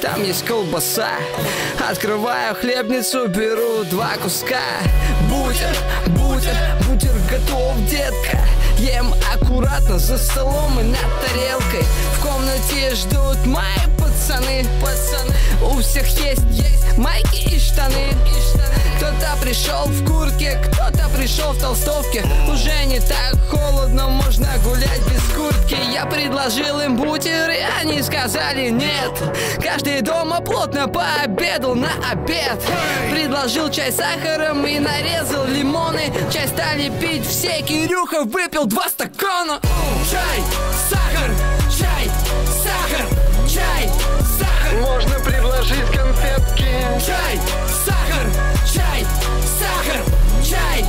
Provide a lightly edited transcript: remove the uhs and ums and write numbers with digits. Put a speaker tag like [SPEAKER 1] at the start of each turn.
[SPEAKER 1] там есть колбаса. Открываю хлебницу, беру 2 куска. Бутер готов, детка. Ем аккуратно за столом и над тарелкой. В комнате ждут мои пацаны. У всех есть майки и штаны. Кто-то пришел в куртке, кто-то пришел в толстовке. Уже не так холодно, можно гулять без куртки. Я предложил им бутер, и они сказали нет. Каждый дома плотно пообедал на обед. Предложил чай с сахаром и нарезал лимоны. Чай стали пить все, Кирюха выпил 2 стакана. Чай, сахар, чай, сахар, чай, сахар.
[SPEAKER 2] Можно предложить конфетки.
[SPEAKER 1] Чай, сахар, чай, сахар, чай,